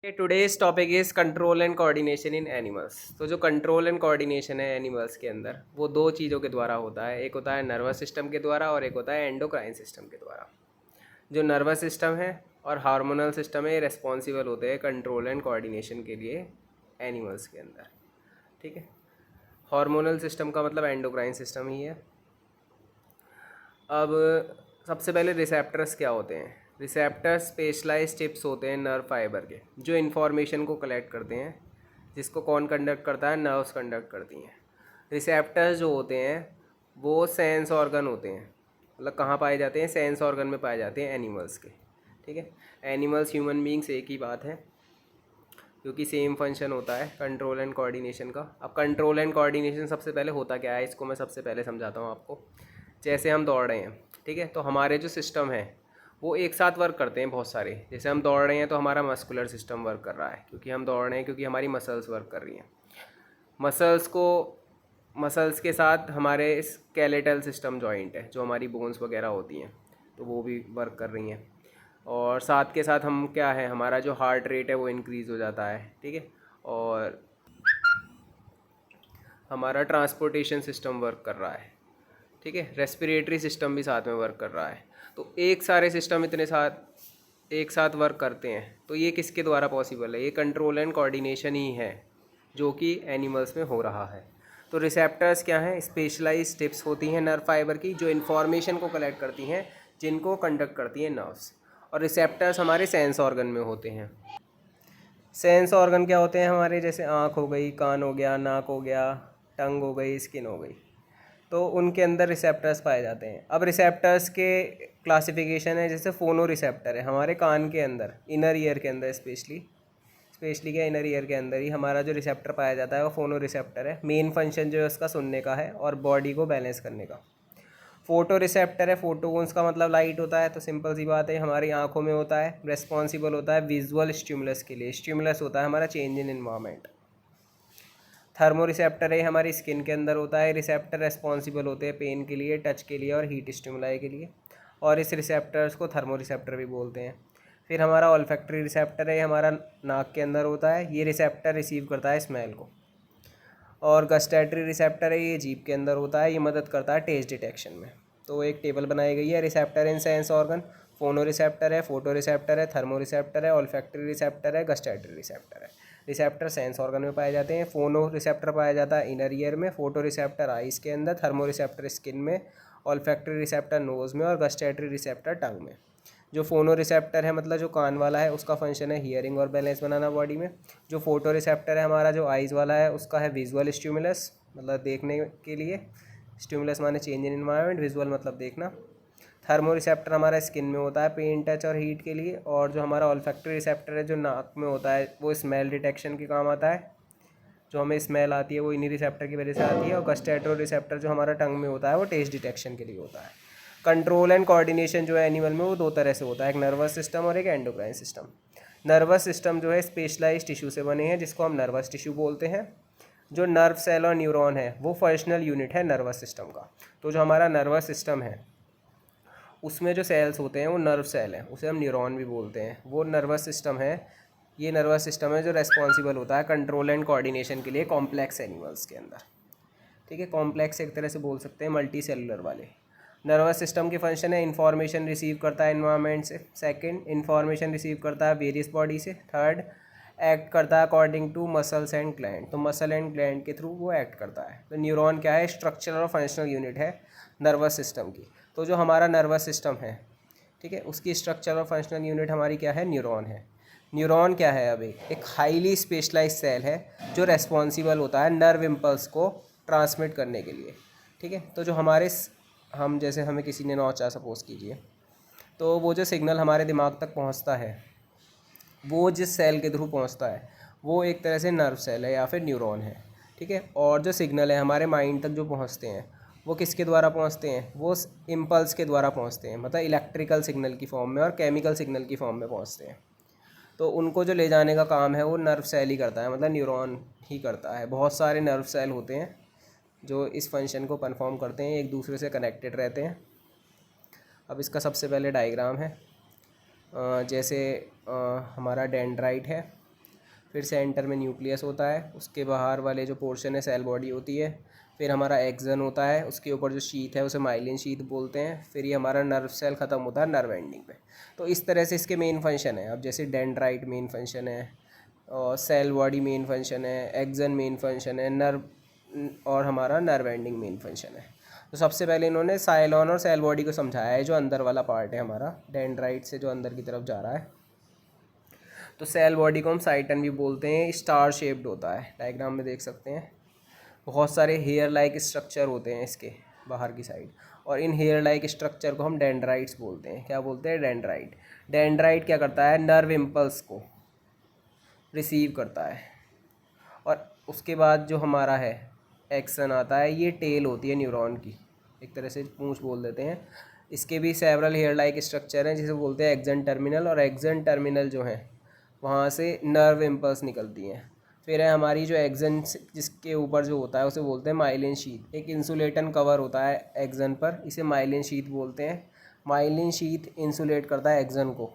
Today's topic is control and coordination in animals. तो जो control and coordination है animals के अंदर, वो दो चीज़ों के द्वारा होता है। एक होता है नर्वस सिस्टम के द्वारा और एक होता है एंडोक्राइन सिस्टम के द्वारा। जो नर्वस सिस्टम है और हार्मोनल सिस्टम है, ये रेस्पॉन्सिबल होते हैं कंट्रोल एंड कोऑर्डिनेशन के लिए एनिमल्स के अंदर। ठीक है, हार्मोनल सिस्टम का मतलब एंडोक्राइन सिस्टम ही है। अब सबसे पहले रिसेप्टर्स क्या होते हैं। रिसेप्टर्स स्पेशलाइज्ड चिप्स होते हैं नर्व फाइबर के, जो इन्फॉर्मेशन को कलेक्ट करते हैं। जिसको कौन कंडक्ट करता है? नर्व्स कंडक्ट करती हैं। रिसेप्टर्स जो होते हैं वो सेंस ऑर्गन होते हैं। मतलब कहाँ पाए जाते हैं? सेंस ऑर्गन में पाए जाते हैं एनिमल्स के। ठीक है, एनिमल्स ह्यूमन बींग्स एक ही बात है, क्योंकि सेम फंक्शन होता है कंट्रोल एंड कोऑर्डिनेशन का। अब कंट्रोल एंड कोऑर्डिनेशन सबसे पहले होता क्या है, इसको मैं सबसे पहले समझाता हूँ आपको। जैसे हम दौड़ रहे हैं, ठीक है, तो हमारे जो सिस्टम है वो एक साथ वर्क करते हैं बहुत सारे। जैसे हम दौड़ रहे हैं तो हमारा मस्कुलर सिस्टम वर्क कर रहा है, क्योंकि हम दौड़ रहे हैं, क्योंकि हमारी मसल्स वर्क कर रही हैं। मसल्स के साथ हमारे स्केलेटल सिस्टम जॉइंट है, जो हमारी बोन्स वगैरह होती हैं, तो वो भी वर्क कर रही हैं। और साथ के साथ हम क्या है, हमारा जो हार्ट रेट है वो इंक्रीज़ हो जाता है। ठीक है, और हमारा ट्रांसपोर्टेशन सिस्टम वर्क कर रहा है। ठीक है, रेस्पिरेटरी सिस्टम भी साथ में वर्क कर रहा है। तो एक सारे सिस्टम एक साथ वर्क करते हैं, तो ये किसके द्वारा पॉसिबल है? ये कंट्रोल एंड कोऑर्डिनेशन ही है, जो कि एनिमल्स में हो रहा है। तो रिसेप्टर्स क्या हैं? स्पेशलाइज्ड टिप्स होती हैं नर्व फाइबर की, जो इन्फॉर्मेशन को कलेक्ट करती हैं, जिनको कंडक्ट करती हैं नर्व्स। और रिसेप्टर्स हमारे सेंस ऑर्गन में होते हैं। सेंस ऑर्गन क्या होते हैं हमारे? जैसे आँख हो गई, कान हो गया, नाक हो गया, टंग हो गई, स्किन हो गई, तो उनके अंदर रिसेप्टर्स पाए जाते हैं। अब रिसेप्टर्स के क्लासिफिकेशन है, जैसे फोनो रिसेप्टर है हमारे कान के अंदर, इनर ईयर के अंदर, स्पेशली क्या, इनर ईयर के अंदर ही हमारा जो रिसेप्टर पाया जाता है वो फोनो रिसेप्टर है। मेन फंक्शन जो है उसका सुनने का है और बॉडी को बैलेंस करने का। फोटो रिसेप्टर है, फोटोन्स का मतलब लाइट होता है, तो सिंपल सी बात है, हमारी आंखों में होता है, रेस्पॉन्सिबल होता है विजुअल स्टिमुलस के लिए। स्टिमुलस होता है हमारा change in environment. Thermo receptor है, हमारी स्किन के अंदर होता है। रिसेप्टर रेस्पॉन्सिबल होते हैं पेन के लिए, टच के लिए और हीट स्टिमुलाई के लिए, और इस रिसेप्टर्स को थर्मो रिसेप्टर भी बोलते हैं। फिर हमारा ऑल्फैक्टरी रिसेप्टर है, हमारा नाक के अंदर होता है। ये रिसेप्टर रिसीव करता है स्मेल को। और गस्टैटरी रिसेप्टर है, ये जीभ के अंदर होता है, ये मदद करता है टेस्ट डिटेक्शन में। तो एक टेबल बनाई गई है रिसेप्टर इन सेंस ऑर्गन। फोनो रिसेप्टर है, फोटो रिसेप्टर है, थर्मो रिसेप्टर है, ऑल्फैक्टरी रिसेप्टर है, गस्टैटरी रिसेप्टर है। रिसेप्टर सेंस ऑर्गन में पाए जाते हैं। फोनो रिसेप्टर पाया जाता है इनर ईयर में, फोटो रिसेप्टर आइस के अंदर, थर्मो रिसेप्टर स्किन में, ऑल्फैक्टरी रिसेप्टर नोज़ में और गस्टैटरी रिसेप्टर टंग में। जो फोनो रिसेप्टर है, मतलब जो कान वाला है, उसका फंक्शन है हियरिंग और बैलेंस बनाना बॉडी में। जो फोटो रिसेप्टर है हमारा, जो आइज़ वाला है, उसका है विजुअल स्टिमुलस, मतलब देखने के लिए। स्टिमुलस माने चेंज इन इन्वायरमेंट, विजुअल मतलब देखना। थर्मो रिसेप्टर हमारा स्किन में होता है पेन, टच और हीट के लिए। और जो हमारा ऑल्फैक्टरी रिसेप्टर है, जो नाक में होता है, वो स्मेल डिटेक्शन के काम आता है। जो हमें स्मेल आती है वो इन्हीं रिसेप्टर की वजह से आती है। और गस्टैटरो रिसेप्टर जो हमारा टंग में होता है, वो टेस्ट डिटेक्शन के लिए होता है। कंट्रोल एंड कोऑर्डिनेशन जो है एनिमल में, वो दो तरह से होता है, एक नर्वस सिस्टम और एक एंडोक्राइन सिस्टम। नर्वस सिस्टम जो है स्पेशलाइज्ड टिश्यू से बने हैं, जिसको हम नर्वस टिश्यू बोलते हैं। जो नर्व सेल और न्यूरॉन है, वो फंक्शनल यूनिट है नर्वस सिस्टम का। तो जो हमारा नर्वस सिस्टम है, उसमें जो सेल्स होते हैं वो नर्व सेल हैं, उसे हम न्यूरॉन भी बोलते हैं। वो नर्वस सिस्टम है, ये नर्वस सिस्टम है जो रेस्पॉन्सिबल होता है कंट्रोल एंड कोऑर्डिनेशन के लिए कॉम्प्लेक्स एनिमल्स के अंदर। ठीक है, कॉम्प्लेक्स एक तरह से बोल सकते हैं मल्टी सेलुलर वाले। नर्वस सिस्टम की फंक्शन है, इन्फॉर्मेशन रिसीव करता है इन्वायरमेंट से। सेकंड, इन्फॉर्मेशन रिसीव करता है वेरियस बॉडी से। थर्ड, एक्ट करता है according to muscles and gland, तो मसल एंड ग्लैंड के थ्रू वो एक्ट करता है। तो न्यूरॉन क्या है? स्ट्रक्चरल और फंक्शनल यूनिट है नर्वस सिस्टम की। तो जो हमारा नर्वस सिस्टम है, ठीक है, उसकी स्ट्रक्चरल और फंक्शनल यूनिट हमारी क्या है? न्यूरॉन है। न्यूरॉन क्या है? अभी एक हाईली स्पेशलाइज सेल है, जो रेस्पॉन्सिबल होता है नर्व इम्पल्स को ट्रांसमिट करने के लिए। ठीक है, तो जो हम जैसे हमें किसी ने नोचा सपोज कीजिए, तो वो जो सिग्नल हमारे दिमाग तक पहुंचता है, वो जिस सेल के थ्रू पहुंचता है, वो एक तरह से नर्व सेल है या फिर न्यूरॉन है। ठीक है, और जो सिग्नल है हमारे माइंड तक जो पहुंचते हैं, वो किसके द्वारा पहुंचते हैं? वो इम्पल्स के द्वारा पहुंचते हैं, मतलब इलेक्ट्रिकल सिग्नल की फॉर्म में और केमिकल सिग्नल की फॉर्म में पहुंचते हैं। तो उनको जो ले जाने का काम है वो नर्व सेल ही करता है, मतलब न्यूरॉन ही करता है। बहुत सारे नर्व सेल होते हैं जो इस फंक्शन को परफॉर्म करते हैं, एक दूसरे से कनेक्टेड रहते हैं। अब इसका सबसे पहले डायग्राम है। जैसे हमारा डेंड्राइट है, फिर सेंटर में न्यूक्लियस होता है, उसके बाहर वाले जो पोर्शन है सेल बॉडी होती है, फिर हमारा एक्सन होता है, उसके ऊपर जो शीथ है उसे माइलिन शीथ बोलते हैं, फिर ये हमारा नर्व सेल ख़त्म होता है नर्व एंडिंग पे। तो इस तरह से इसके मेन फंक्शन है। अब जैसे डेंड्राइट मेन फंक्शन है, और सेल बॉडी मेन फंक्शन है, एक्सन मेन फंक्शन है, नर्व और हमारा नर्व एंडिंग मेन फंक्शन है। तो सबसे पहले इन्होंने साइलॉन और सेल बॉडी को समझाया है, जो अंदर वाला पार्ट है हमारा डेंड्राइट से जो अंदर की तरफ जा रहा है। तो सेल बॉडी को हम साइटन भी बोलते हैं, स्टार शेप्ड होता है, डायग्राम में देख सकते हैं। बहुत सारे हेयर लाइक स्ट्रक्चर होते हैं इसके बाहर की साइड, और इन हेयर लाइक स्ट्रक्चर को हम डेंड्राइट्स बोलते हैं। क्या बोलते हैं? डेंड्राइट। डेंड्राइट क्या करता है? नर्व इम्पल्स को रिसीव करता है, और उसके बाद जो हमारा है एक्सन आता है, ये टेल होती है न्यूरॉन की, एक तरह से पूंछ बोल देते हैं। इसके भी सेवरल हेयर लाइक स्ट्रक्चर हैं जिसे बोलते हैं एक्सन टर्मिनल, और एक्सन टर्मिनल जो है वहाँ से नर्व इम्पल्स निकलती हैं। फिर है हमारी जो एक्सन जिसके ऊपर जो होता है उसे बोलते हैं माइलिन शीथ। एक इंसुलेटन कवर होता है एक्सन पर, इसे माइलिन शीथ बोलते हैं। माइलिन शीथ इंसुलेट करता है एक्सन को,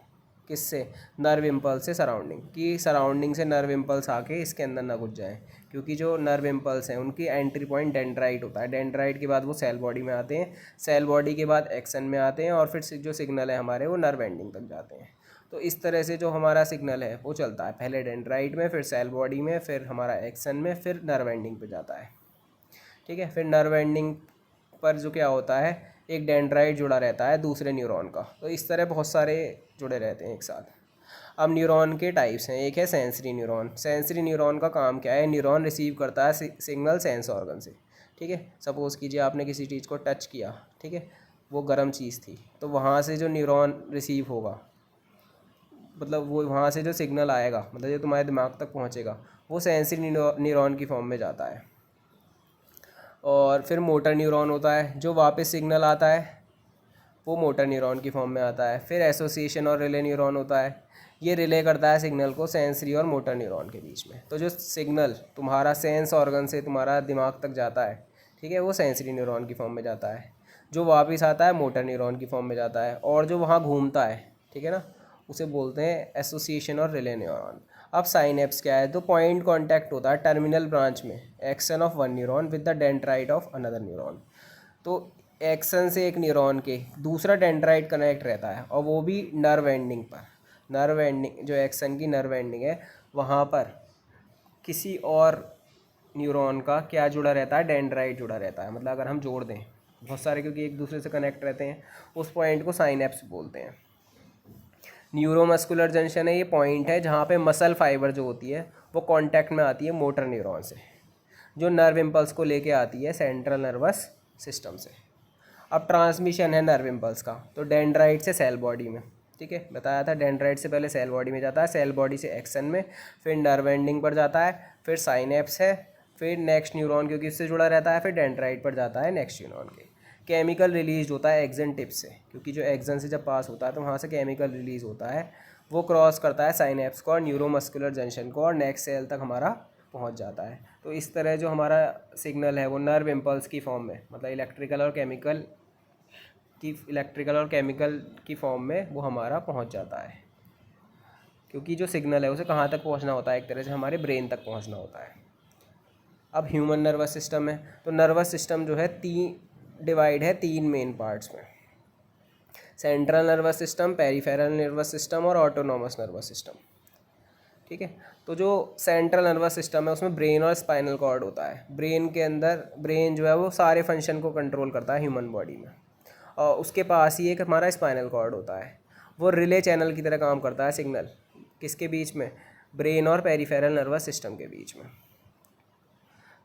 किससे? नर्व इम्पल्स से, सराउंडिंग से नर्व इम्पल्स आके इसके अंदर ना घुस जाए, क्योंकि जो नर्व इम्पल्स हैं उनकी एंट्री पॉइंट डेंड्राइट होता है। डेंड्राइट के बाद वो सेल बॉडी में आते हैं, सेल बॉडी के बाद एक्सन में आते हैं, और फिर जो सिग्नल है हमारे वो नर्व एंडिंग तक जाते हैं। तो इस तरह से जो हमारा सिग्नल है वो चलता है, पहले डेंड्राइट में, फिर सेल बॉडी में, फिर हमारा एक्सन में, फिर नर्व एंडिंग पे जाता है। ठीक है। फिर नर्व एंडिंग पर जो क्या होता है, एक डेंड्राइट जुड़ा रहता है दूसरे न्यूरॉन का। तो इस तरह बहुत सारे जुड़े रहते हैं एक साथ। अब न्यूरॉन के टाइप्स हैं। एक है सेंसरी न्यूरॉन। सेंसरी न्यूरॉन का काम क्या है? न्यूरॉन रिसीव करता है सिग्नल सेंस ऑर्गन से। ठीक है। सपोज़ कीजिए आपने किसी चीज़ को टच किया, ठीक है, वो गर्म चीज़ थी, तो वहाँ से जो न्यूरॉन रिसीव होगा, मतलब वो वहाँ से जो सिग्नल आएगा, मतलब जो तुम्हारे दिमाग तक पहुँचेगा, वो सेंसरी न्यूरॉन की फॉर्म में जाता है। और फिर मोटर न्यूरॉन होता है, जो वापस सिग्नल आता है वो मोटर न्यूरॉन की फॉर्म में आता है। फिर एसोसिएशन और रिले न्यूरॉन होता है, ये रिले करता है सिग्नल को सेंसरी और मोटर न्यूरॉन के बीच में। तो जो सिग्नल तुम्हारा सेंस ऑर्गन से तुम्हारा दिमाग तक जाता है, ठीक है, वो सेंसरी न्यूरॉन की फॉर्म में जाता है। जो वापस आता है मोटर न्यूरॉन की फॉर्म में जाता है, और जो वहाँ घूमता है, ठीक है ना, उसे बोलते हैं एसोसिएशन और रिले न्यूरॉन। अब साइनेप्स क्या है? तो पॉइंट कांटेक्ट होता है टर्मिनल ब्रांच में, action of one neuron with the dendrite of another neuron. तो एक्सन से एक न्यूरॉन के दूसरा डेंड्राइट कनेक्ट रहता है, और वो भी नर्व एंडिंग पर। नर्व एंडिंग, जो एक्सन की नर्व एंडिंग है, वहाँ पर किसी और न्यूरॉन का क्या जुड़ा रहता है? डेंड्राइट जुड़ा रहता है। मतलब अगर हम जोड़ दें बहुत सारे, क्योंकि एक दूसरे से कनेक्ट रहते हैं, उस पॉइंट को साइनेप्स बोलते हैं। न्यूरोमस्कुलर जंक्शन है, ये पॉइंट है जहाँ पे मसल फाइबर जो होती है वो कांटेक्ट में आती है मोटर न्यूरॉन से, जो नर्व इम्पल्स को लेके आती है सेंट्रल नर्वस सिस्टम से। अब ट्रांसमिशन है नर्व इम्पल्स का, तो डेंड्राइट से सेल बॉडी में, ठीक है, बताया था डेंड्राइट से पहले सेल बॉडी में जाता है, सेल बॉडी से एक्सन में, फिर नर्व एंडिंग पर जाता है, फिर साइनेप्स है, फिर नेक्स्ट न्यूरॉन क्योंकि इससे जुड़ा रहता है, फिर डेंड्राइट पर जाता है नेक्स्ट न्यूरॉन के। केमिकल रिलीज होता है एक्सन टिप से, क्योंकि जो एक्सन से जब पास होता है तो वहाँ से केमिकल रिलीज होता है, वो क्रॉस करता है साइनेप्स को और न्यूरोमस्कुलर जंक्शन को, और नेक्स्ट सेल तक हमारा पहुँच जाता है। तो इस तरह जो हमारा सिग्नल है वो नर्व इम्पल्स की फॉर्म में, मतलब इलेक्ट्रिकल और केमिकल की फॉर्म में वो हमारा पहुँच जाता है। क्योंकि जो सिग्नल है उसे कहाँ तक पहुँचना होता है? एक तरह से हमारे ब्रेन तक पहुँचना होता है। अब ह्यूमन नर्वस सिस्टम है, तो नर्वस सिस्टम जो है डिवाइड है तीन मेन पार्ट्स में: central nervous system, peripheral nervous system और ऑटोनॉमस नर्वस सिस्टम। ठीक है। तो जो सेंट्रल नर्वस सिस्टम है उसमें ब्रेन और स्पाइनल कॉर्ड होता है। ब्रेन के अंदर, ब्रेन जो है वो सारे फंक्शन को कंट्रोल करता है ह्यूमन बॉडी में, और उसके पास ही एक हमारा स्पाइनल कॉर्ड होता है, वो रिले चैनल की तरह काम करता है सिग्नल किसके बीच में? ब्रेन और पेरिफेरल नर्वस सिस्टम के बीच में।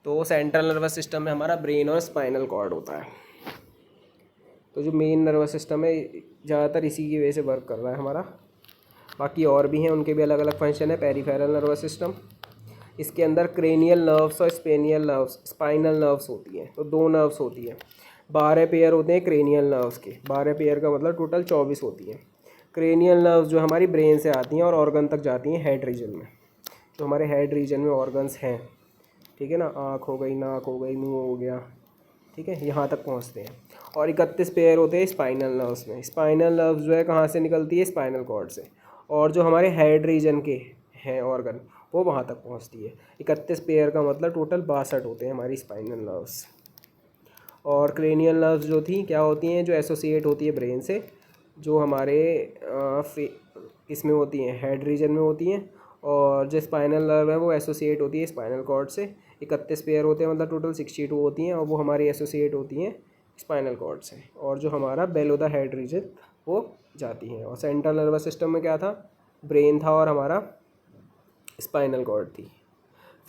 तो सेंट्रल नर्वस सिस्टम में हमारा ब्रेन और स्पाइनल कॉर्ड होता है। तो जो मेन नर्वस सिस्टम है ज़्यादातर इसी की वजह से वर्क कर रहा है हमारा। बाकी और भी हैं, उनके भी अलग अलग फंक्शन है। पेरिफेरल नर्वस सिस्टम, इसके अंदर क्रेनियल नर्व्स और स्पाइनल नर्व्स होती हैं। तो दो नर्व्स होती हैं, 12 पेयर होते हैं क्रेनियल नर्व्स के। 12 पेयर का मतलब टोटल 24 होती हैं। क्रेनियल नर्व्स जो हमारी ब्रेन से आती हैं और ऑर्गन तक जाती हैं हेड रीजन में। तो हमारे हेड रीजन में ऑर्गन्स हैं, ठीक है ना, आँख हो गई, नाक हो गई, मुंह हो गया, ठीक है, यहाँ तक पहुँचते हैं। और 31 पेयर होते हैं स्पाइनल नर्व्स में। स्पाइनल नर्व्स जो है कहाँ से निकलती है? स्पाइनल कॉर्ड से। और जो हमारे हेड रीजन के हैं ऑर्गन, वो वहाँ तक पहुँचती है। 31 पेयर का मतलब टोटल 62 होते हैं हमारी स्पाइनल नर्व्स। और क्रेनियल नर्व्स जो थी क्या होती हैं, जो एसोसिएट होती है ब्रेन से, जो हमारे इसमें होती हैं, हेड रीजन में होती हैं। और जो स्पाइनल नर्व है वो एसोसिएट होती है स्पाइनल कॉर्ड से। 31 पेयर होते हैं मतलब टोटल 62 होती हैं, और वो हमारी एसोसिएट होती हैं स्पाइनल कॉर्ड से। और जो हमारा बेलो द हेड रीजन वो जाती हैं। और सेंट्रल नर्वस सिस्टम में क्या था, ब्रेन था और हमारा स्पाइनल कॉर्ड थी।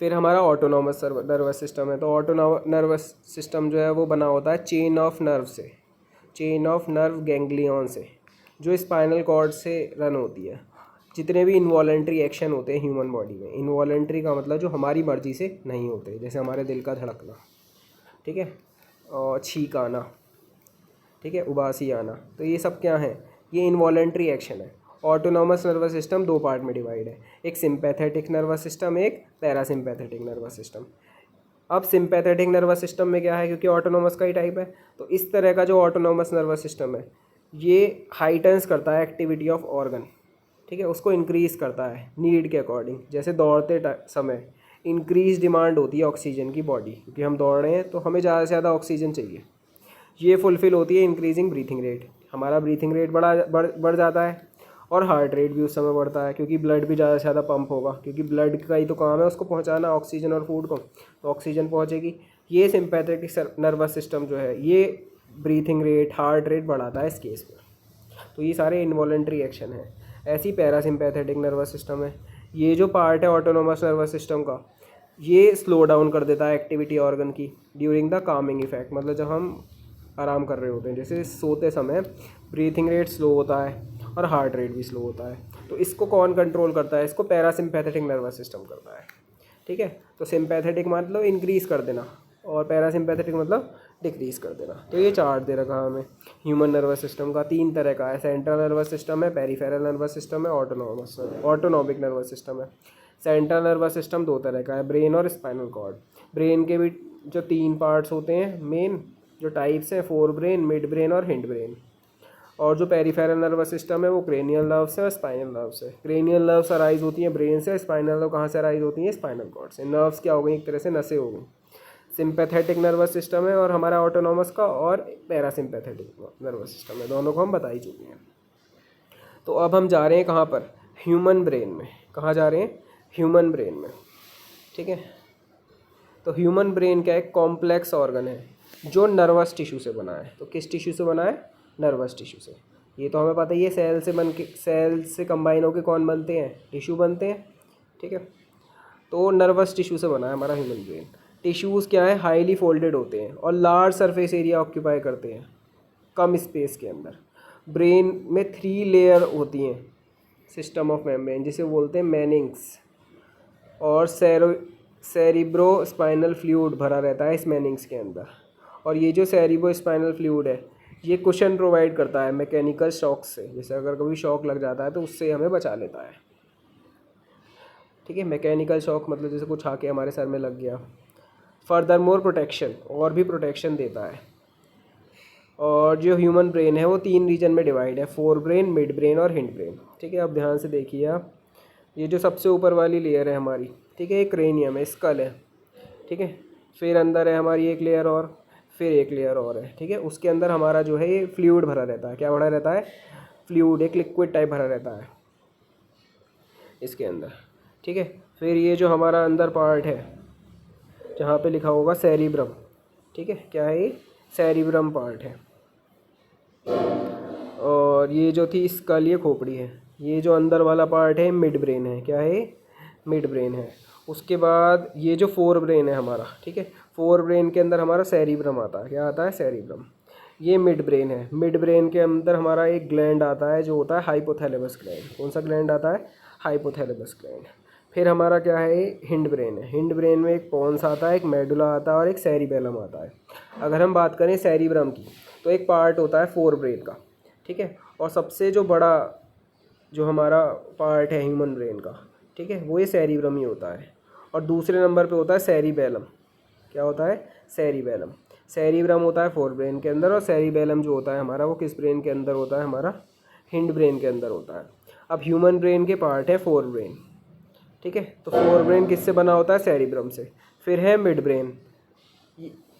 फिर हमारा ऑटोनॉमस नर्वस सिस्टम है। तो नर्वस सिस्टम जो है वो बना होता है चेन ऑफ नर्व से, चेन ऑफ नर्व गैंग्लियन से, जो स्पाइनल कॉर्ड से रन होती है। जितने भी इनवॉलेंट्री एक्शन होते हैं ह्यूमन बॉडी में, इनवॉलेंट्री का मतलब जो हमारी मर्जी से नहीं होते, जैसे हमारे दिल का धड़कना, ठीक है, और छींक आना, ठीक है, उबासी आना, तो ये सब क्या है, ये इनवॉलेंट्री एक्शन है। ऑटोनॉमस नर्वस सिस्टम 2 पार्ट में डिवाइड है, एक सिंपैथेटिक नर्वस सिस्टम, एक पैरासिम्पैथेटिक नर्वस सिस्टम। अब सिंपैथेटिक नर्वस सिस्टम में क्या है, क्योंकि ऑटोनॉमस का ही टाइप है, तो इस तरह का जो ऑटोनॉमस नर्वस सिस्टम है ये हाइटेंस करता है एक्टिविटी ऑफ ऑर्गन, ठीक है, उसको इंक्रीज़ करता है नीड के अकॉर्डिंग। जैसे दौड़ते समय इंक्रीज डिमांड होती है ऑक्सीजन की बॉडी, क्योंकि हम दौड़ रहे हैं तो हमें ज़्यादा से ज़्यादा ऑक्सीजन चाहिए, ये फुलफ़िल होती है इंक्रीजिंग ब्रीथिंग रेट। हमारा ब्रीथिंग रेट बढ़ जाता है, और हार्ट रेट भी उस समय बढ़ता है, क्योंकि ब्लड भी ज़्यादा से ज़्यादा पंप होगा, क्योंकि ब्लड का ही तो काम है उसको पहुंचाना ऑक्सीजन और फूड को, तो ऑक्सीजन पहुंचेगी। ये सिंपैथेटिक नर्वस सिस्टम जो है ये ब्रीथिंग रेट, हार्ट रेट बढ़ाता है इस केस में। तो ये सारे इनवॉलेंट्री एक्शन है। ऐसी पैरासिम्पैथेटिक नर्वस सिस्टम है, ये जो पार्ट है ऑटोनोमस नर्वस सिस्टम का, ये स्लो डाउन कर देता है एक्टिविटी ऑर्गन की ड्यूरिंग द कामिंग इफेक्ट। मतलब जब हम आराम कर रहे होते हैं, जैसे सोते समय ब्रीथिंग रेट स्लो होता है और हार्ट रेट भी स्लो होता है, तो इसको कौन कंट्रोल करता है, इसको पैरासिम्पैथेटिक नर्वस सिस्टम करता है, ठीक है। तो सिंपैथेटिक मतलब इंक्रीज़ कर देना, और पैरासिम्पैथेटिक मतलब डिक्रीज़ कर देना। तो ये चार्ट दे रखा हमें ह्यूमन नर्वस सिस्टम का, 3 तरह का है, सेंट्रल नर्वस सिस्टम है, पेरिफेरल नर्वस सिस्टम है, ऑटोनॉमिक नर्वस सिस्टम है। सेंट्रल नर्वस सिस्टम 2 तरह का है, ब्रेन और स्पाइनल कॉर्ड। ब्रेन के भी जो 3 पार्ट्स होते हैं मेन जो टाइप्स हैं, फोर ब्रेन, मिड ब्रेन और हिंड ब्रेन। और जो पेरिफेरल नर्वस सिस्टम है वो क्रेनियल नर्व्स है और स्पाइनल नर्व्स है। क्रेनियल नर्व्स अराइज होती हैं ब्रेन से, स्पाइनल नर्व कहाँ से अराइज होती हैं, स्पाइनल कॉर्ड से। नर्व्स क्या हो गई, एक तरह से नसें हो गई। सिंपैथेटिक नर्वस सिस्टम है और हमारा ऑटोनॉमस का, और पैरासिम्पैथेटिक नर्वस सिस्टम है, दोनों को हम बता ही चुके हैं। तो अब हम जा रहे हैं कहाँ पर, ह्यूमन ब्रेन में। कहाँ जा रहे हैं, ह्यूमन ब्रेन में, ठीक है। तो ह्यूमन ब्रेन क्या एक कॉम्प्लेक्स ऑर्गन है जो नर्वस टिश्यू से बना है। तो किस टिश्यू से बना है, नर्वस टिश्यू से। ये तो हमें पता ही है, सेल से कंबाइन होकर कौन बनते हैं, टिश्यू बनते हैं, ठीक है। तो नर्वस टिश्यू से बना है हमारा ह्यूमन ब्रेन। टिश्यूज़ क्या है, हाईली फोल्डेड होते हैं और लार्ज सरफेस एरिया ऑक्यूपाई करते हैं कम स्पेस के अंदर। ब्रेन में 3 लेयर होती हैं सिस्टम ऑफ मेम्ब्रेन, जिसे बोलते हैं मैनिंग्स। और सेरिब्रो स्पाइनल फ्लूइड भरा रहता है इस मैनिंग्स के अंदर। और ये जो सेरिब्रो स्पाइनल फ्लूइड है ये कुशन प्रोवाइड करता है मैकेनिकल शॉक से, जैसे अगर कभी शॉक लग जाता है तो उससे हमें बचा लेता है, ठीक है। मैकेनिकल शॉक मतलब जैसे कुछ आके हमारे सर में लग गया। फर्दर मोर प्रोटेक्शन, और भी प्रोटेक्शन देता है। और जो ह्यूमन ब्रेन है वो 3 रीजन में डिवाइड है, फोर ब्रेन, मिड ब्रेन और हिंड ब्रेन, ठीक है। अब ध्यान से देखिए आप, ये जो सबसे ऊपर वाली लेयर है हमारी, ठीक है, एक क्रेनियम है, स्कल है, ठीक है। फिर अंदर है हमारी एक लेयर और, फिर एक लेयर और है, ठीक है। उसके अंदर हमारा जो है ये फ्लूइड भरा रहता है। क्या भरा रहता है, फ्लूइड, एक लिक्विड टाइप भरा रहता है इसके अंदर, ठीक है। फिर ये जो हमारा अंदर पार्ट है जहाँ पे लिखा होगा सेरिब्रम, ठीक है, क्या है ये, सेरिब्रम पार्ट है। और ये जो थी स्कल, ये खोपड़ी है। ये जो अंदर वाला पार्ट है मिड ब्रेन है, क्या है, मिड ब्रेन है। उसके बाद ये जो फोर ब्रेन है हमारा, ठीक है, फोर ब्रेन के अंदर हमारा सेरिब्रम आता है। क्या आता है, सेरिब्रम। ये मिड ब्रेन है। मिड ब्रेन के अंदर हमारा एक ग्लैंड आता है जो होता है हाइपोथैलेमस ग्लैंड। कौन सा ग्लैंड आता है, हाइपोथैलेमस ग्लैंड। फिर हमारा क्या है, हिंड ब्रेन है। हिंड ब्रेन में एक पॉन्स आता है, एक मेडुला आता है और एक सेरिबेलम आता है। अगर हम बात करें सेरिब्रम की, तो एक पार्ट होता है फोर ब्रेन का, ठीक है। और सबसे जो बड़ा जो हमारा पार्ट है ह्यूमन ब्रेन का, ठीक है, वो ये सेरिब्रम ही होता है। और दूसरे नंबर पे होता है सेरिबेलम। क्या होता है, सेरिबेलम। सेरिब्रम होता है फोर ब्रेन के अंदर, और सेरिबेलम जो होता है हमारा वो किस ब्रेन के अंदर होता है, हमारा हिंड ब्रेन के अंदर होता है। अब ह्यूमन ब्रेन के पार्ट है फोर ब्रेन, ठीक है। तो फोर ब्रेन किससे बना होता है? सेरिब्रम से। फिर है मिड ब्रेन,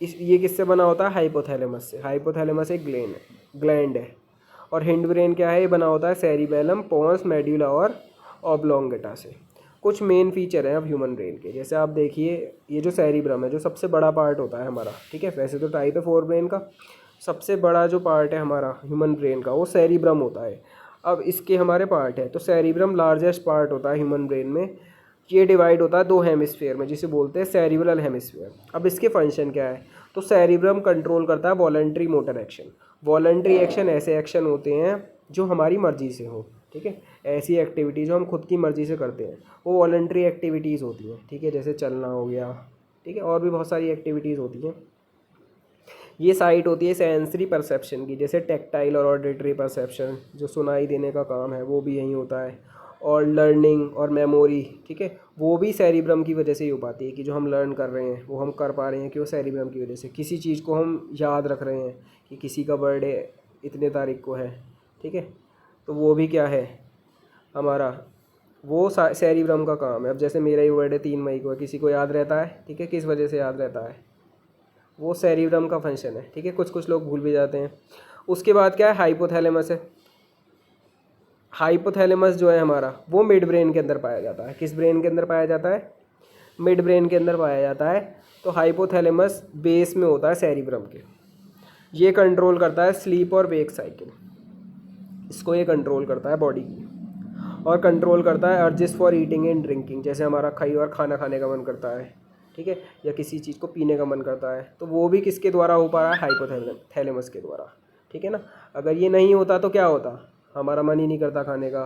ये किससे बना होता है? हाइपोथैलेमस से। हाइपोथैलेमस एक ग्लैंड है। और हिंड ब्रेन क्या है? ये बना होता है सेरिबेलम, पोन्स, मेड्यूला और ऑब्लोंगेटा से। कुछ मेन फीचर हैं अब ह्यूमन ब्रेन के, जैसे आप देखिए ये जो सेरिब्रम है, जो सबसे बड़ा पार्ट होता है हमारा, ठीक है, वैसे तो टाइप है फोर ब्रेन का, सबसे बड़ा जो पार्ट है हमारा ह्यूमन ब्रेन का वो सेरिब्रम होता है। अब इसके हमारे पार्ट है, तो सेरिब्रम लार्जेस्ट पार्ट होता है ह्यूमन ब्रेन में। ये डिवाइड होता है दो हेमिस्फीयर में, जिसे बोलते हैं सेरिब्रल हेमिस्फीयर। अब इसके फंक्शन क्या है? तो सेरिब्रम कंट्रोल करता है voluntary motor action. Voluntary action ऐसे एक्शन होते हैं जो हमारी मर्जी से हो, ठीक है, ऐसी एक्टिविटी जो हम खुद की मर्जी से करते हैं वो वॉलंटरी एक्टिविटीज़ होती हैं, ठीक है, जैसे चलना हो गया, ठीक है, और भी बहुत सारी एक्टिविटीज़ होती हैं। ये साइट होती है सेंसरी परसेप्शन की, जैसे टेक्टाइल और ऑडिटरी परसेप्शन, जो सुनाई देने का काम है वो भी यहीं होता है। और लर्निंग और मेमोरी, ठीक है, वो भी सेरिब्रम की वजह से ही हो पाती है, कि जो हम लर्न कर रहे हैं वो हम कर पा रहे हैं कि वो सेरिब्रम की वजह से। किसी चीज़ को हम याद रख रहे हैं कि किसी का बर्थडे इतने तारीख को है, ठीक है, तो वो भी क्या है हमारा, वो सेरिब्रम का काम है। अब जैसे मेरा ही बर्थडे 3 मई को है, किसी को याद रहता है, ठीक है, किस वजह से याद रहता है? वो सेरिब्रम का फंक्शन है, ठीक है, कुछ कुछ लोग भूल भी जाते हैं। उसके बाद क्या है? हाइपोथैलेमस है। हाइपोथैलेमस जो है हमारा वो मिड ब्रेन के अंदर पाया जाता है। किस ब्रेन के अंदर पाया जाता है? मिड ब्रेन के अंदर पाया जाता है। तो हाइपोथैलेमस बेस में होता है सेरिब्रम के। ये कंट्रोल करता है स्लीप और वेक साइकिल, इसको ये कंट्रोल करता है बॉडी की। और कंट्रोल करता है urges for eating and drinking, जैसे हमारा कई बार खाना खाने का मन करता है, ठीक है, या किसी चीज़ को पीने का मन करता है, तो वो भी किसके द्वारा हो पा रहा है? हाइपोथैलेमस के द्वारा, ठीक है ना। अगर ये नहीं होता तो क्या होता? हमारा मन ही नहीं करता खाने का,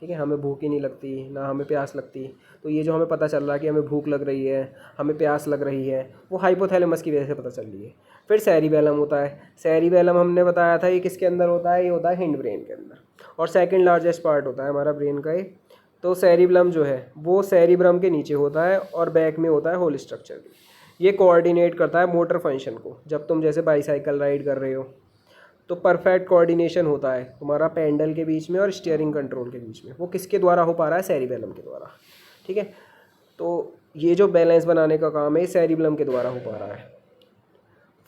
ठीक है, हमें भूख ही नहीं लगती, ना हमें प्यास लगती। तो ये जो हमें पता चल रहा है कि हमें भूख लग रही है, हमें प्यास लग रही है, वो हाइपोथैलेमस की वजह से पता चल रही है। फिर सेरिबेलम होता है। सेरिबेलम हमने बताया था ये किसके अंदर होता है? ये होता है हिंड ब्रेन के अंदर, और सेकंड लार्जेस्ट पार्ट होता है हमारा ब्रेन का ये। तो सेरिबेलम जो है वो सेरिब्रम के नीचे होता है और बैक में होता है होल स्ट्रक्चर भी। ये कोऑर्डिनेट करता है मोटर फंक्शन को। जब तुम जैसे बाईसाइकिल राइड कर रहे हो तो परफेक्ट कोऑर्डिनेशन होता है तुम्हारा पैडल के बीच में और स्टीयरिंग कंट्रोल के बीच में। वो किसके द्वारा हो पा रहा है? सेरिबेलम के द्वारा, ठीक है। तो ये जो बैलेंस बनाने का काम है सेरिबेलम के द्वारा हो पा रहा है।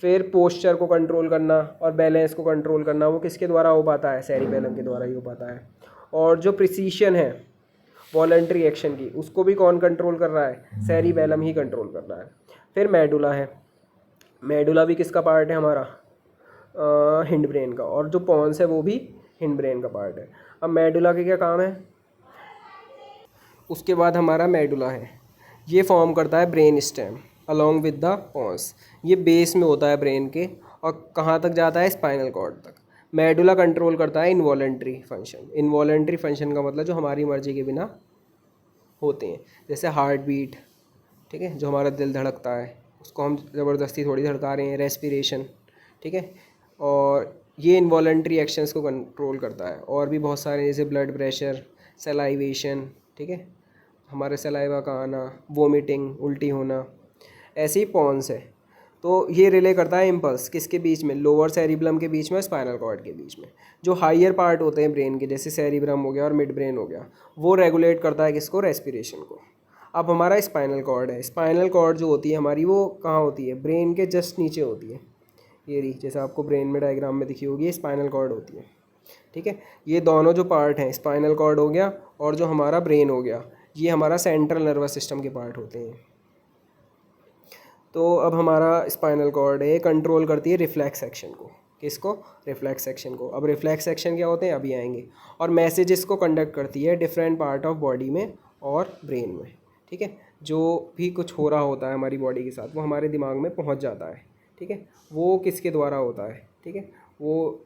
फिर पोस्चर को कंट्रोल करना और बैलेंस को कंट्रोल करना वो किसके द्वारा हो पाता है? सेरिबेलम के द्वारा ही हो पाता है। और जो प्रिसीशन है वॉलंटरी एक्शन की, उसको भी कौन कंट्रोल कर रहा है? सेरिबेलम ही कंट्रोल कर रहा है। फिर मेडुला है। मेडुला भी किसका पार्ट है? हमारा हिंड ब्रेन का। और जो पॉन्स है वो भी हिंड ब्रेन का पार्ट है। अब मेडुला के क्या काम है? उसके बाद हमारा मेडुला है, ये फॉर्म करता है brain stem along with the pons. ये बेस में होता है ब्रेन के, और कहाँ तक जाता है? स्पाइनल कॉर्ड तक। मेडुला कंट्रोल करता है इनवॉलेंट्री फंक्शन। इनवॉलेंट्री फंक्शन का मतलब जो हमारी मर्जी के बिना होते हैं, जैसे हार्ट बीट, ठीक है, जो हमारा दिल धड़कता है उसको हम ज़बरदस्ती थोड़ी धड़का रहे हैं, रेस्पिरेशन, ठीक है, और ये इनवॉलेंट्री एक्शंस को कंट्रोल करता है। और भी बहुत सारे, जैसे ब्लड प्रेशर, सलाइवेशन, ठीक है, हमारे सलाइवा का आना, वोमिटिंग, उल्टी होना, ऐसे ही पॉन्स है। तो ये रिले करता है इम्पल्स किसके बीच में? लोअर सेरिब्रम के बीच में, स्पाइनल कॉर्ड के बीच में। जो हाइयर पार्ट होते हैं ब्रेन के, जैसे सेरिब्रम हो गया और मिड ब्रेन हो गया, वो रेगुलेट करता है किसको? रेस्पिरेशन को। अब हमारा स्पाइनल कॉर्ड है। स्पाइनल कॉर्ड जो होती है हमारी, वो कहाँ होती है? ब्रेन के जस्ट नीचे होती है। ये रही, जैसे आपको ब्रेन में डायग्राम में दिखी होगी, स्पाइनल कॉर्ड होती है, ठीक है। ये दोनों जो पार्ट हैं, स्पाइनल कॉर्ड हो गया और जो हमारा ब्रेन हो गया, ये हमारा सेंट्रल नर्वस सिस्टम के पार्ट होते हैं। तो अब हमारा स्पाइनल कॉर्ड है, कंट्रोल करती है रिफ्लेक्स एक्शन को। किसको? रिफ्लेक्स एक्शन को। अब रिफ्लेक्स एक्शन क्या होते हैं अभी आएंगे। और मैसेजेस को कंडक्ट करती है डिफरेंट पार्ट ऑफ बॉडी में और ब्रेन में, ठीक है। जो भी कुछ हो रहा होता है हमारी बॉडी के साथ वो हमारे दिमाग में पहुंच जाता है, ठीक है। वो किसके द्वारा होता है? ठीक है, वो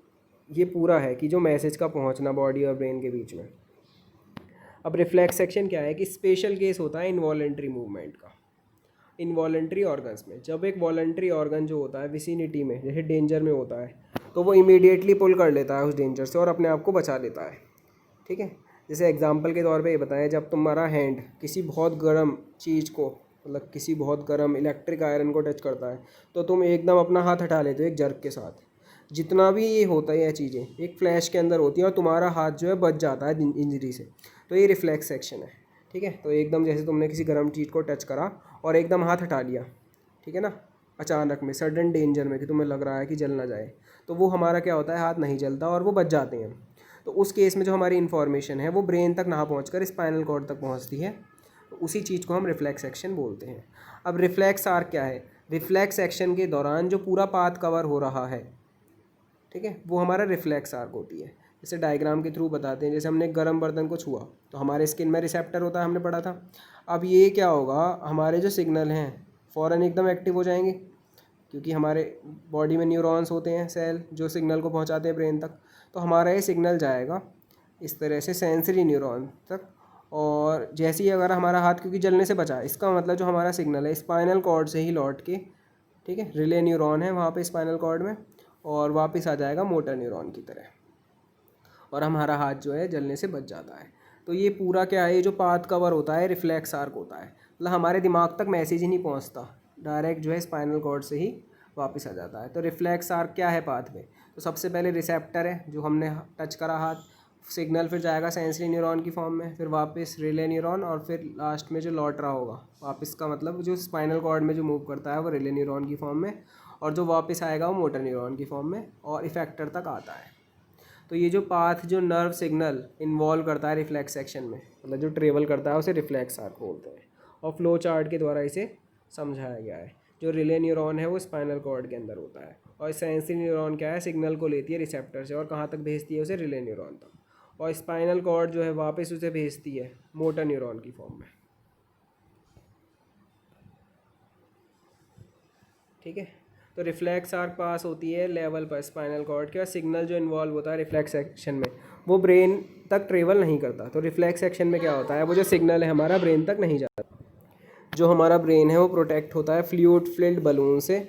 ये पूरा है कि जो मैसेज का पहुंचना बॉडी और ब्रेन के बीच में। अब रिफ्लेक्स एक्शन क्या है कि स्पेशल केस होता है इनवॉलेंट्री मूवमेंट का। इनवॉलेंट्री ऑर्गन्स में, जब एक वॉलेंट्री ऑर्गन जो होता है विसिनिटी में, जैसे डेंजर में होता है, तो वो इमीडिएटली पुल कर लेता है उस डेंजर से और अपने आप को बचा लेता है, ठीक है। जैसे एग्जांपल के तौर पे ये बताएं, जब तुम्हारा हैंड किसी बहुत गर्म चीज़ को, मतलब किसी बहुत गर्म इलेक्ट्रिक आयरन को टच करता है, तो तुम एकदम अपना हाथ हटा लेते हो एक जर्क के साथ। जितना भी ये होता है, ये चीज़ें एक फ्लैश के अंदर होती हैं और तुम्हारा हाथ जो है बच जाता है इंजरी से। तो ये रिफ्लेक्स एक्शन है, ठीक है। तो एकदम जैसे तुमने किसी गर्म चीज़ को टच करा और एकदम हाथ हटा लिया, ठीक है ना, अचानक में सडन डेंजर में कि तुम्हें लग रहा है कि जल ना जाए, तो वो हमारा क्या होता है, हाथ नहीं जलता और वो बच जाते हैं। तो उस केस में जो हमारी इन्फॉर्मेशन है वो ब्रेन तक ना पहुंचकर स्पाइनल कॉर्ड तक पहुंचती है, तो उसी चीज़ को हम रिफ्लेक्स एक्शन बोलते हैं। अब रिफ्लेक्स आर्क क्या है? रिफ्लेक्स एक्शन के दौरान जो पूरा पाथ कवर हो रहा है, ठीक है, वो हमारा रिफ्लेक्स आर्क होती है। जैसे डायग्राम के थ्रू बताते हैं, जैसे हमने गर्म बर्तन को छुआ तो हमारे स्किन में रिसेप्टर होता है, हमने पढ़ा था। अब ये क्या होगा, हमारे जो सिग्नल हैं फ़ौरन एकदम एक्टिव हो जाएंगे, क्योंकि हमारे बॉडी में न्यूरॉन्स होते हैं, सेल जो सिग्नल को पहुंचाते हैं ब्रेन तक। तो हमारा ये सिग्नल जाएगा इस तरह से सेंसरी न्यूरॉन तक, और जैसे ही अगर हमारा हाथ क्योंकि जलने से बचा, इसका मतलब जो हमारा सिग्नल है स्पाइनल कॉर्ड से ही लौट के, ठीक है, रिले न्यूरॉन है वहाँ पे स्पाइनल कॉर्ड में, और वापस आ जाएगा मोटर न्यूरॉन की तरह, और हमारा हाथ जो है जलने से बच जाता है। तो ये पूरा क्या है, ये जो पाथ कवर होता है रिफ्लेक्स आर्क होता है, मतलब हमारे दिमाग तक मैसेज ही नहीं पहुंचता, डायरेक्ट जो है स्पाइनल कॉर्ड से ही वापस आ जाता है। तो रिफ्लेक्स आर्क क्या है पाथ में? तो सबसे पहले रिसेप्टर है जो हमने टच करा हाथ, सिग्नल फिर जाएगा सेंसरी न्यूरॉन की फॉर्म में, फिर वापस रिले न्यूरॉन, और फिर लास्ट में जो लौट रहा होगा वापस का मतलब जो स्पाइनल कॉर्ड में जो मूव करता है वो रिले न्यूरॉन की फॉर्म में, और जो वापस आएगा वो मोटर न्यूरॉन की फॉर्म में, और इफेक्टर तक आता है। तो ये जो पाथ जो नर्व सिग्नल इन्वॉल्व करता है रिफ्लेक्स एक्शन में, मतलब जो ट्रेवल करता है उसे रिफ्लेक्स आर्क बोलते हैं, और फ्लो चार्ट के द्वारा इसे समझाया गया है। जो रिले न्यूरॉन है वो स्पाइनल कॉर्ड के अंदर होता है, और सेंसरी न्यूरॉन क्या है, सिग्नल को लेती है रिसेप्टर से और कहाँ तक भेजती है उसे, रिले न्यूरॉन तक, और स्पाइनल कॉर्ड जो है वापस उसे भेजती है मोटर न्यूरॉन की फॉर्म में। ठीक है। तो रिफ्लेक्स आर्क पास होती है लेवल पर स्पाइनल कॉर्ड के, और सिग्नल जो इन्वॉल्व होता है रिफ्लेक्स एक्शन में वो ब्रेन तक ट्रेवल नहीं करता। तो रिफ्लेक्स एक्शन में क्या होता है, वो जो सिग्नल है हमारा ब्रेन तक नहीं जाता। जो हमारा ब्रेन है वो प्रोटेक्ट होता है फ्लूइड फिल्ड बलून से,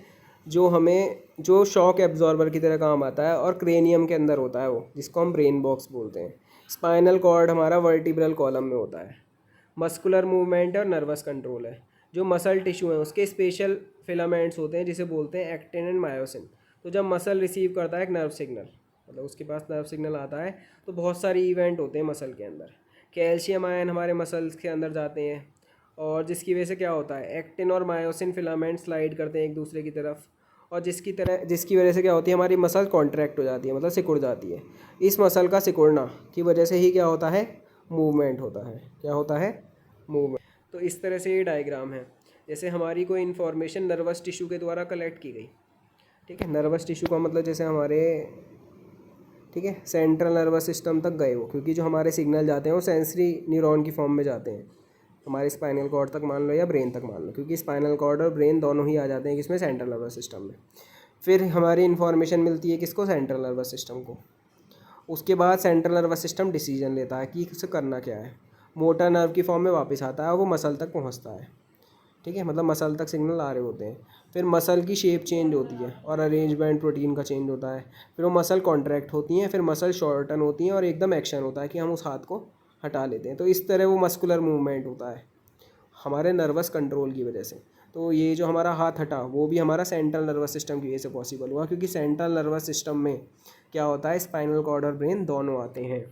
जो हमें जो शॉक एब्जॉर्बर की तरह काम आता है, और क्रेनियम के अंदर होता है वो, जिसको हम ब्रेन बॉक्स बोलते हैं। स्पाइनल कॉर्ड हमारा वर्टिब्रल कॉलम में होता है। मस्कुलर मूवमेंट और नर्वस कंट्रोल है। जो मसल टिश्यू है उसके स्पेशल फिलामेंट्स होते हैं जिसे बोलते हैं एक्टिन एंड मायोसिन। तो जब मसल रिसीव करता है एक नर्व सिग्नल, मतलब उसके पास नर्व सिग्नल आता है, तो बहुत सारी इवेंट होते हैं मसल के अंदर। कैल्शियम आयन हमारे मसल्स के अंदर जाते हैं, और जिसकी वजह से क्या होता है, एक्टिन और मायोसिन फिलामेंट स्लाइड करते हैं एक दूसरे की तरफ, और जिसकी वजह से क्या होती है, हमारी मसल कॉन्ट्रैक्ट हो जाती है, मतलब सिकुड़ जाती है। इस मसल का सिकुड़ना की वजह से ही क्या होता है, मूवमेंट होता है। क्या होता है, मूवमेंट। तो इस तरह से ये डायग्राम है। जैसे हमारी कोई इन्फॉर्मेशन नर्वस टिश्यू के द्वारा कलेक्ट की गई, ठीक है, नर्वस टिश्यू का मतलब जैसे हमारे, ठीक है, सेंट्रल नर्वस सिस्टम तक गए वो, क्योंकि जो हमारे सिग्नल जाते हैं वो सेंसरी न्यूरॉन की फॉर्म में जाते हैं, हमारे स्पाइनल कॉर्ड तक मान लो या ब्रेन तक मान लो, क्योंकि स्पाइनल कॉर्ड और ब्रेन दोनों ही आ जाते हैं किसमें, सेंट्रल नर्वस सिस्टम में। फिर हमारी इन्फॉर्मेशन मिलती है किसको, सेंट्रल नर्वस सिस्टम को। उसके बाद सेंट्रल नर्वस सिस्टम डिसीजन लेता है कि इसे करना क्या है, मोटर नर्व की फॉर्म में वापस आता है और वो मसल तक पहुंचता है, ठीक है, मतलब मसल तक सिग्नल आ रहे होते हैं। फिर मसल की शेप चेंज होती है और अरेंजमेंट प्रोटीन का चेंज होता है। फिर वो मसल कॉन्ट्रैक्ट होती हैं, फिर मसल शॉर्टन होती हैं, और एकदम एक्शन होता है कि हम उस हाथ को हटा लेते हैं। तो इस तरह वो मस्कुलर मूवमेंट होता है हमारे नर्वस कंट्रोल की वजह से। तो ये जो हमारा हाथ हटा वो भी हमारा सेंट्रल नर्वस सिस्टम की वजह से पॉसिबल हुआ, क्योंकि सेंट्रल नर्वस सिस्टम में क्या होता है, स्पाइनल कॉर्ड और ब्रेन दोनों आते हैं।